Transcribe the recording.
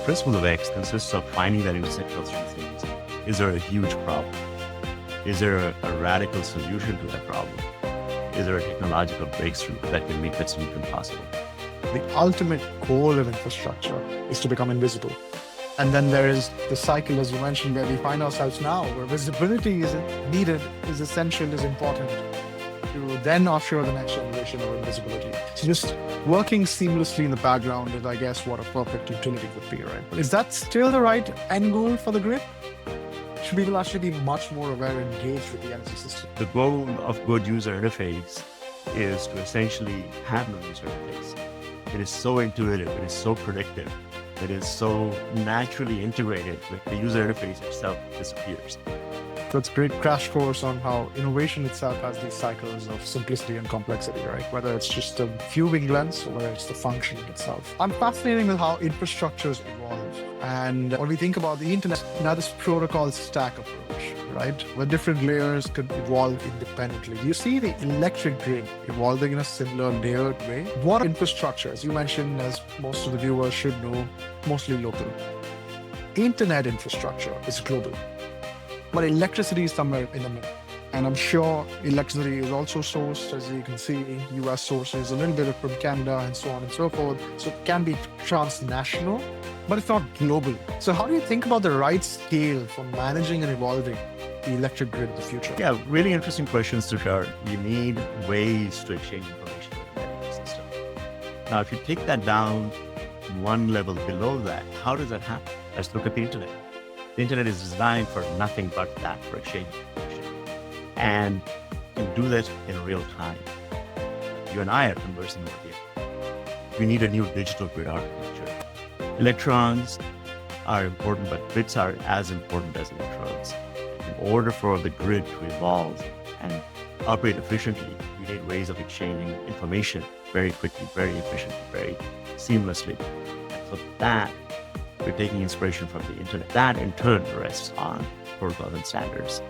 principle of X consists of finding that intersection of three things. Is there a huge problem? Is there a radical solution to that problem? Is there a technological breakthrough that can make that solution possible? The ultimate goal of infrastructure is to become invisible. And then there is the cycle, as you mentioned, where we find ourselves now, where visibility is needed, is essential, is important to then offshore the next generation of invisibility. So just working seamlessly in the background is, I guess, what a perfect utility would be, right? Is that still the right end goal for the grid? Should people actually be much more aware and engaged with the energy system? The goal of good user interface is to essentially have no user interface. It is so intuitive, it is so predictive, it is so naturally integrated with the user interface itself disappears. So it's a great crash course on how innovation itself has these cycles of simplicity and complexity, right? Whether it's just a viewing lens or whether it's the function itself. I'm fascinated with how infrastructures evolve. And when we think about the internet, now this protocol stack approach, right? Where different layers could evolve independently. You see the electric grid evolving in a similar layered way. What infrastructure, as you mentioned, as most of the viewers should know, mostly local. Internet infrastructure is global. But electricity is somewhere in the middle. And I'm sure electricity is also sourced, as you can see, US sources, a little bit from Canada and so on and so forth. So it can be transnational, but it's not global. So how do you think about the right scale for managing and evolving the electric grid in the future? Yeah, really interesting questions, Tushar. You need ways to exchange information with the energy system. Now, if you take that down one level below that, how does that happen? Let's look at the internet. The internet is designed for nothing but that, for exchanging information. And you can do that in real time. You and I are conversing over here. We need a new digital grid architecture. Electrons are important, but bits are as important as electrons. In order for the grid to evolve and operate efficiently, we need ways of exchanging information very quickly, very efficiently, very seamlessly. And for that, we're taking inspiration from the internet. That in turn rests on protocols and standards.